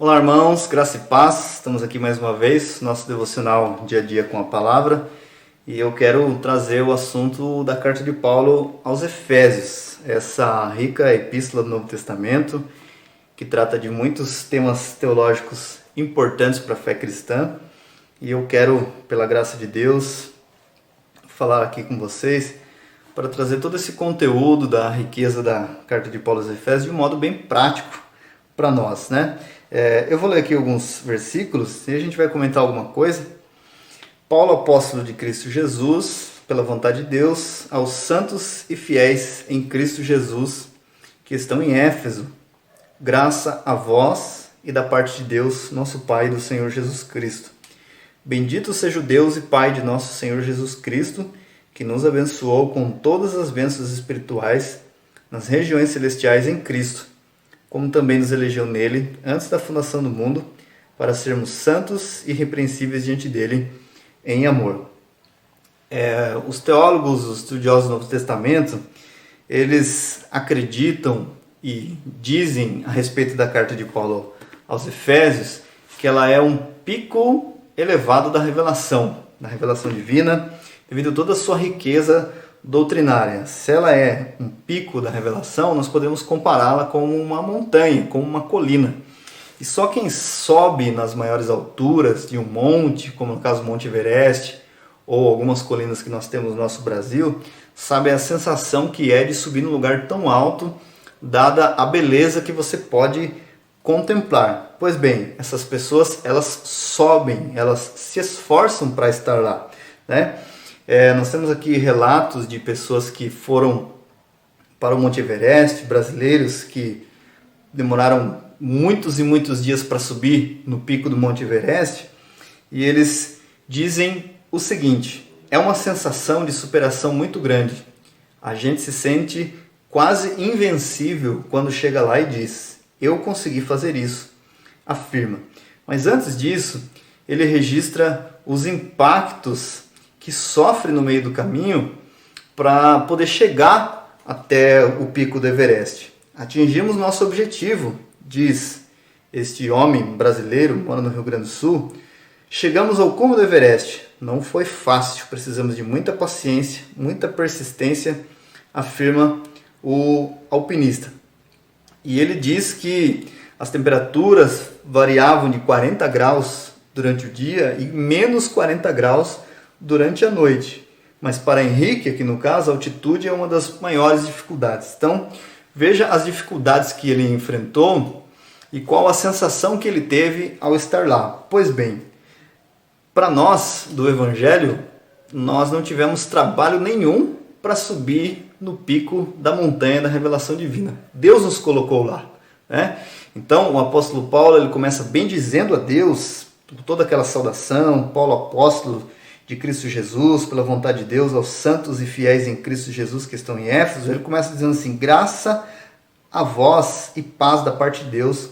Olá, irmãos, graça e paz. Estamos aqui mais uma vez, nosso devocional dia a dia com a palavra. E eu quero trazer o assunto da carta de Paulo aos Efésios, essa rica epístola do Novo Testamento, que trata de muitos temas teológicos importantes para a fé cristã. E eu quero, pela graça de Deus, falar aqui com vocês para trazer todo esse conteúdo da riqueza da carta de Paulo aos Efésios de um modo bem prático para nós, né? Eu vou ler aqui alguns versículos e a gente vai comentar alguma coisa. Paulo, apóstolo de Cristo Jesus, pela vontade de Deus, aos santos e fiéis em Cristo Jesus, que estão em Éfeso, graça a vós e da parte de Deus, nosso Pai e do Senhor Jesus Cristo. Bendito seja o Deus e Pai de nosso Senhor Jesus Cristo, que nos abençoou com todas as bênçãos espirituais nas regiões celestiais em Cristo, como também nos elegeu nele, antes da fundação do mundo, para sermos santos e irrepreensíveis diante dele, em amor. Os teólogos, os estudiosos do Novo Testamento, eles acreditam e dizem a respeito da carta de Paulo aos Efésios, que ela é um pico elevado da revelação divina, devido a toda a sua riqueza doutrinária. Se ela é um pico da revelação, nós podemos compará-la com uma montanha, com uma colina. E só quem sobe nas maiores alturas de um monte, como no caso do Monte Everest, ou algumas colinas que nós temos no nosso Brasil, sabe a sensação que é de subir num lugar tão alto, dada a beleza que você pode contemplar. Pois bem, essas pessoas, elas sobem, elas se esforçam para estar lá, né? Nós temos aqui relatos de pessoas que foram para o Monte Everest, brasileiros que demoraram muitos e muitos dias para subir no pico do Monte Everest, e eles dizem o seguinte: é uma sensação de superação muito grande. A gente se sente quase invencível quando chega lá e diz: eu consegui fazer isso, afirma. Mas antes disso, ele registra os impactos que sofre no meio do caminho para poder chegar até o pico do Everest. Atingimos nosso objetivo, diz este homem brasileiro, mora no Rio Grande do Sul. Chegamos ao cume do Everest. Não foi fácil, precisamos de muita paciência, muita persistência, afirma o alpinista. E ele diz que as temperaturas variavam de 40 graus durante o dia e menos 40 graus durante a noite. Mas para Henrique, aqui no caso, a altitude é uma das maiores dificuldades. Então, veja as dificuldades que ele enfrentou e qual a sensação que ele teve ao estar lá. Pois bem, para nós do Evangelho, nós não tivemos trabalho nenhum para subir no pico da montanha da revelação divina. Deus nos colocou lá, né? Então, o apóstolo Paulo, ele começa bem dizendo a Deus, toda aquela saudação, Paulo apóstolo de Cristo Jesus, pela vontade de Deus, aos santos e fiéis em Cristo Jesus que estão em Éfeso. Ele começa dizendo assim: graça a vós e paz da parte de Deus,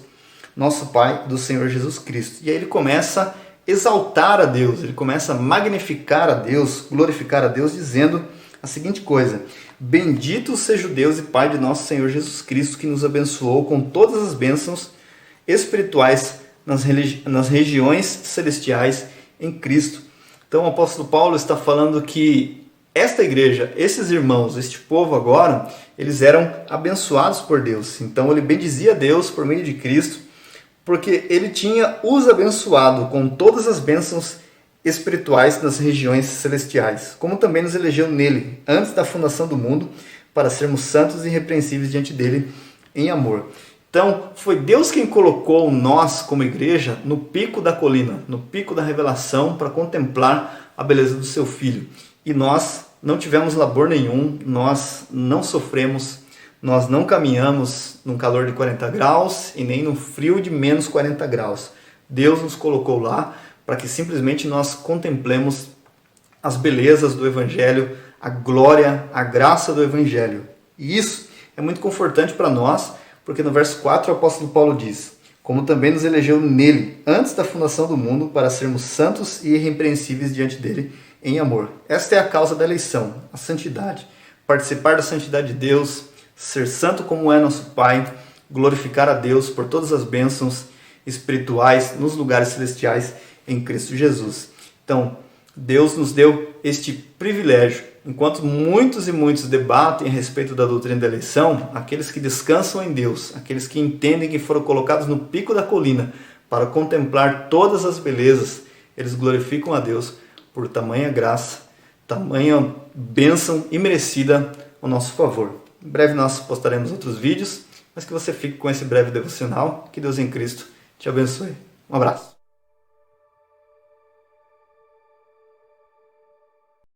nosso Pai, do Senhor Jesus Cristo. E aí ele começa a exaltar a Deus, ele começa a magnificar a Deus, glorificar a Deus, dizendo a seguinte coisa: bendito seja o Deus e Pai de nosso Senhor Jesus Cristo, que nos abençoou com todas as bênçãos espirituais nas regiões celestiais em Cristo. Então o apóstolo Paulo está falando que esta igreja, esses irmãos, este povo agora, eles eram abençoados por Deus. Então ele bendizia a Deus por meio de Cristo, porque ele tinha os abençoado com todas as bênçãos espirituais nas regiões celestiais, como também nos elegeu nele, antes da fundação do mundo, para sermos santos e irrepreensíveis diante dele em amor. Então, foi Deus quem colocou nós, como igreja, no pico da colina, no pico da revelação, para contemplar a beleza do seu Filho. E nós não tivemos labor nenhum, nós não sofremos, nós não caminhamos num calor de 40 graus e nem no frio de menos 40 graus. Deus nos colocou lá para que simplesmente nós contemplemos as belezas do Evangelho, a glória, a graça do Evangelho. E isso é muito confortante para nós, porque no verso 4 o apóstolo Paulo diz: como também nos elegeu nele, antes da fundação do mundo, para sermos santos e irrepreensíveis diante dele em amor. Esta é a causa da eleição, a santidade. Participar da santidade de Deus, ser santo como é nosso Pai, glorificar a Deus por todas as bênçãos espirituais nos lugares celestiais em Cristo Jesus. Então, Deus nos deu este privilégio. Enquanto muitos e muitos debatem a respeito da doutrina da eleição, aqueles que descansam em Deus, aqueles que entendem que foram colocados no pico da colina para contemplar todas as belezas, eles glorificam a Deus por tamanha graça, tamanha bênção imerecida ao nosso favor. Em breve nós postaremos outros vídeos, mas que você fique com esse breve devocional. Que Deus em Cristo te abençoe. Um abraço.